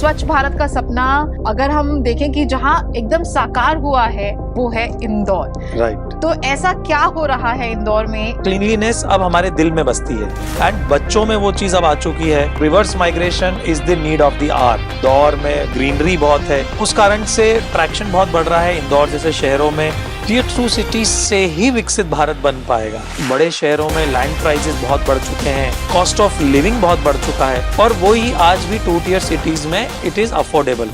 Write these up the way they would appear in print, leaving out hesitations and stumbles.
स्वच्छ भारत का सपना अगर हम देखें कि जहां एकदम साकार हुआ है वो है इंदौर। राइट। तो ऐसा क्या हो रहा है इंदौर में? क्लीनलीनेस अब हमारे दिल में बसती है एंड बच्चों में वो चीज अब आ चुकी है। Reverse migration is the need of the hour. Indore में ग्रीनरी बहुत है, उस कारण से ट्रैक्शन बहुत बढ़ रहा है। इंदौर जैसे शहरों में टियर 2 सिटीज से ही विकसित भारत बन पाएगा। बड़े शहरों में लैंड प्राइसेस बहुत बढ़ चुके हैं, कॉस्ट ऑफ लिविंग बहुत बढ़ चुका है और वो ही आज भी 2 टियर सिटीज में इट इज अफोर्डेबल।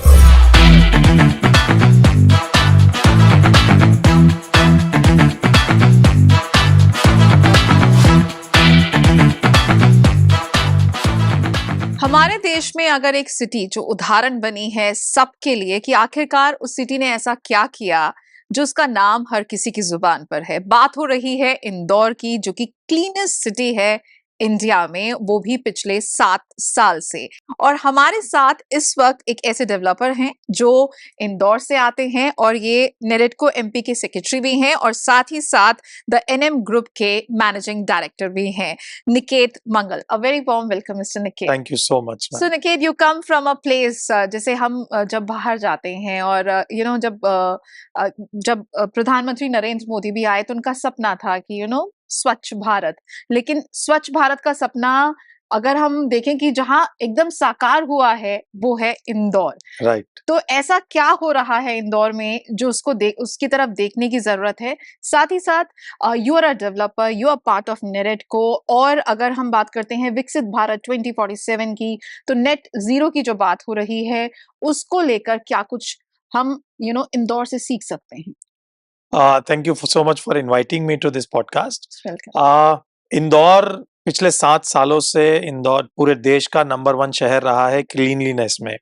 हमारे देश में अगर एक सिटी जो उदाहरण बनी है सबके लिए कि आखिरकार उस सिटी ने ऐसा क्या किया जो उसका नाम हर किसी की जुबान पर है, बात हो रही है इंदौर की, जो कि क्लीनेस्ट सिटी है इंडिया में, वो भी पिछले 7 साल से। और हमारे साथ इस वक्त एक ऐसे डेवलपर हैं जो इंदौर से आते हैं और ये नेरेडको एमपी के सेक्रेटरी भी हैं और साथ ही साथ द एनएम ग्रुप के मैनेजिंग डायरेक्टर भी हैं, Niket Mangal. A very warm welcome mister Niket. Thank you so much. So Niket, you come from a place, जैसे हम जब बाहर जाते हैं और जब प्रधानमंत्री नरेंद्र मोदी भी आए तो उनका सपना था कि स्वच्छ भारत। लेकिन स्वच्छ भारत का सपना अगर हम देखें कि जहां एकदम साकार हुआ है वो है इंदौर। राइट। तो ऐसा क्या हो रहा है इंदौर में जो उसकी तरफ देखने की जरूरत है? साथ ही साथ you are a developer, you are part of NAREDCO, और अगर हम बात करते हैं विकसित भारत 2047 की, तो नेट जीरो की जो बात हो रही है उसको लेकर क्या कुछ हम इंदौर से सीख सकते हैं? Thank you so much for inviting me to this podcast. Welcome. Indore पिछले 7 सालों से इंदौर पूरे देश का नंबर 1 शहर रहा है क्लीनलीनेस में।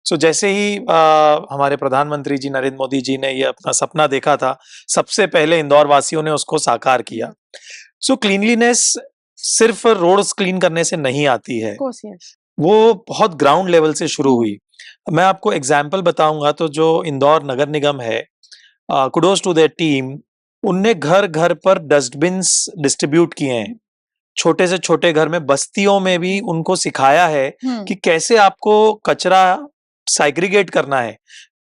सो जैसे ही हमारे प्रधानमंत्री जी नरेंद्र मोदी जी ने ये अपना सपना देखा था, सबसे पहले इंदौर वासियों ने उसको साकार किया। सो क्लीनलीनेस सिर्फ रोड्स क्लीन करने से नहीं आती है, वो बहुत ग्राउंड लेवल से शुरू हुई। मैं आपको एग्जाम्पल बताऊंगा तो जो इंदौर नगर निगम है, कुडोज टू देयर टीम, उनने घर घर पर डस्टबिन्स डिस्ट्रीब्यूट किए हैं। छोटे से छोटे घर में, बस्तियों में भी उनको सिखाया है कि कैसे आपको कचरा सेग्रीगेट करना है।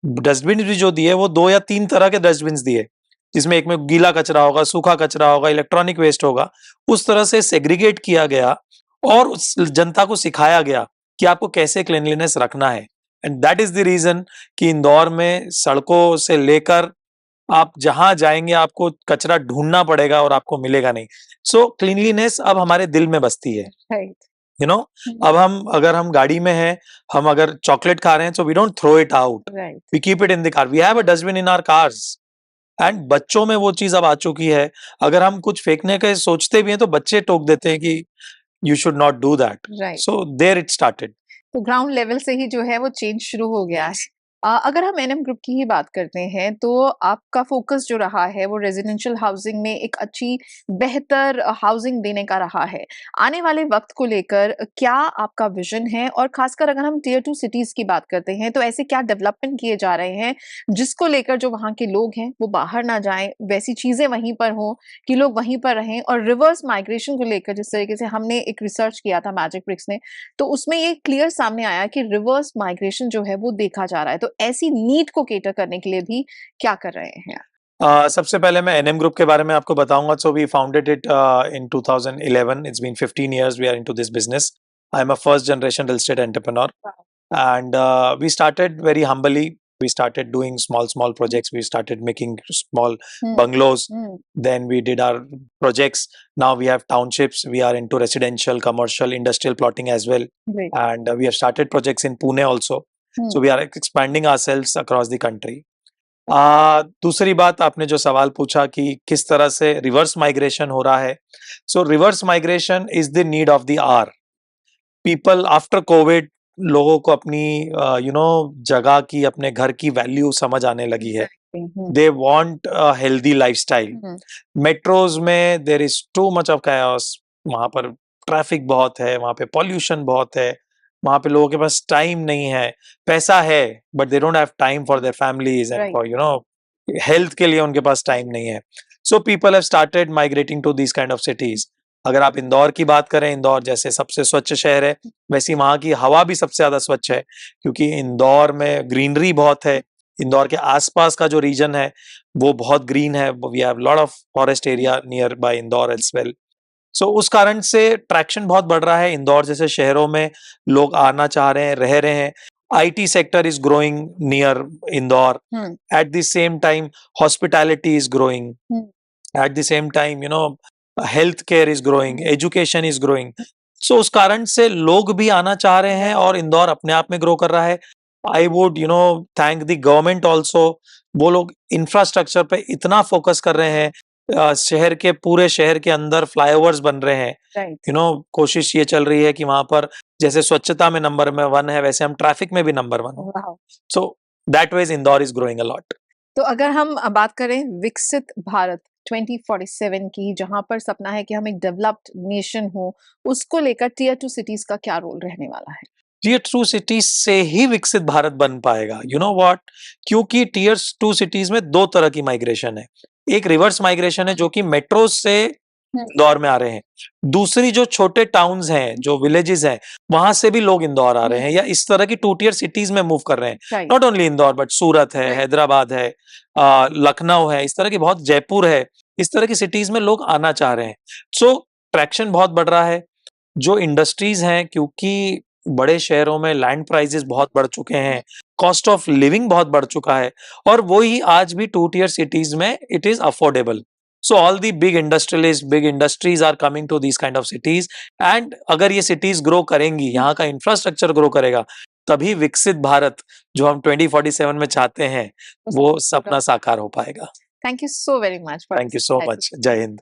डस्टबिन भी जो दिए वो 2 या 3 तरह के डस्टबिन दिए, जिसमें एक में गीला कचरा होगा, सूखा कचरा होगा, इलेक्ट्रॉनिक वेस्ट होगा। उस तरह से सेग्रीगेट किया गया और उस जनता को सिखाया गया कि आपको कैसे क्लीनलीनेस रखना है। And that is the reason कि इंदौर में सड़कों से लेकर आप जहां जाएंगे आपको कचरा ढूंढना पड़ेगा और आपको मिलेगा नहीं। सो क्लीनलीनेस अब हमारे दिल में बसती है। अब अगर हम गाड़ी में हैं, हम अगर चॉकलेट खा रहे हैं, so we don't throw it out, we keep it in the car, we have a dustbin in our cars. And बच्चों में वो चीज अब आ चुकी है, अगर हम कुछ फेंकने के सोचते भी हैं तो बच्चे टोक देते हैं कि you should not do that. So there it started. तो ग्राउंड लेवल से ही जो है वो चेंज शुरू हो गया है। अगर हम एनएम ग्रुप की ही बात करते हैं तो आपका फोकस जो रहा है वो रेजिडेंशियल हाउसिंग में एक अच्छी बेहतर हाउसिंग देने का रहा है। आने वाले वक्त को लेकर क्या आपका विजन है, और खासकर अगर हम टियर 2 सिटीज की बात करते हैं तो ऐसे क्या डेवलपमेंट किए जा रहे हैं जिसको लेकर जो वहाँ के लोग हैं वो बाहर ना जाएं, वैसी चीजें वहीं पर हों कि लोग वहीं पर रहें? और रिवर्स माइग्रेशन को लेकर जिस तरीके से हमने एक रिसर्च किया था मैजिक ब्रिक्स ने, तो उसमें ये क्लियर सामने आया कि रिवर्स माइग्रेशन जो है वो देखा जा रहा है। तो ऐसी नीड को केटर करने के लिए भी क्या कर रहे हैं? सबसे पहले मैं एनएम ग्रुप के बारे में आपको बताऊंगा। So we founded it in 2011। It's been 15 years we are into this business. I am a first generation real estate entrepreneur and we started very humbly. We started doing small projects. We started making small bungalows. Then we did our projects. Now we have townships. We are into residential, commercial, industrial plotting as well. Great. And we have started projects in Pune also. So we are expanding ourselves across the country. दूसरी बात, आपने जो सवाल पूछा कि किस तरह से रिवर्स माइग्रेशन हो रहा है, so reverse migration is the need of the hour. People after Covid, लोगों को अपनी जगह की, अपने घर की वैल्यू समझ आने लगी है. They want a healthy lifestyle. Metros में there is too much of chaos. वहां पर ट्रैफिक बहुत है, वहां पे पॉल्यूशन बहुत है, वहां पे लोगों के पास टाइम नहीं है. पैसा है but they don't have time for their families and for health के लिए उनके पास टाइम नहीं है. So people have started migrating to these kind of cities. अगर आप इंदौर की बात करें, इंदौर जैसे सबसे स्वच्छ शहर है, वैसी वहाँ की हवा भी सबसे ज़्यादा स्वच्छ है, क्योंकि इंदौर में ग्रीनरी बहुत है। इंदौर के आस-पास का जो रीजन है, वो बहुत ग्रीन है। We have lot of forest area near by Indore as well. So उस कारण से ट्रैक्शन बहुत बढ़ रहा है। इंदौर जैसे शहरों में लोग आना चाह रहे हैं, रह रहे हैं। IT sector is growing near Indore. Hmm, At the same time, hospitality is growing. Hmm, At the same time, healthcare is growing, hmm, education is growing. So उस कारण से लोग भी आना चाह रहे हैं और इंदौर अपने आप में ग्रो कर रहा है। I would thank the government also. वो लोग इंफ्रास्ट्रक्चर पे इतना फोकस कर रहे हैं। पूरे शहर के अंदर फ्लाईओवर्स बन रहे हैं। राइट। कोशिश ये चल रही है कि वहां पर जैसे स्वच्छता में नंबर में 1 है, वैसे हम ट्रैफिक में भी नंबर 1 हो। Wow! So that ways Indore is growing a lot. तो अगर हम बात करें विकसित भारत 2047 की, जहाँ पर सपना है कि हम एक डेवलप्ड नेशन हो, उसको लेकर टियर 2 सिटीज़ का क्या रोल रहने वाला है? टियर 2 सिटीज से ही विकसित भारत बन पाएगा। You know what? क्योंकि टियर 2 सिटीज में 2 तरह की माइग्रेशन है। एक रिवर्स माइग्रेशन है जो कि मेट्रो से हुँ, इंदौर में आ रहे हैं। दूसरी जो छोटे टाउन्स हैं, जो विलेजेस हैं, वहां से भी लोग इंदौर आ रहे हुँ, हैं या इस तरह की 2 टियर सिटीज में मूव कर रहे हैं। Right, not only Indore but Surat है, राइट। हैदराबाद है, लखनऊ है, इस तरह की बहुत जयपुर है, इस तरह की सिटीज में लोग आना चाह रहे हैं। सो ट्रैक्शन बहुत बढ़ रहा है। जो इंडस्ट्रीज हैं, क्योंकि बड़े शहरों में लैंड प्राइसेस बहुत बढ़ चुके हैं, कॉस्ट ऑफ लिविंग बहुत बढ़ चुका है और वो ही आज भी 2 टियर सिटीज में it is affordable. So all the big industrialist, big industries are coming to these kind of cities and अगर ये सिटीज ग्रो करेंगी, यहाँ का इंफ्रास्ट्रक्चर ग्रो करेगा, तभी विकसित भारत जो हम 2047 में चाहते हैं, वो सपना साकार हो पाएगा। Thank you so very much for thank you this so insightful much. जय हिंद।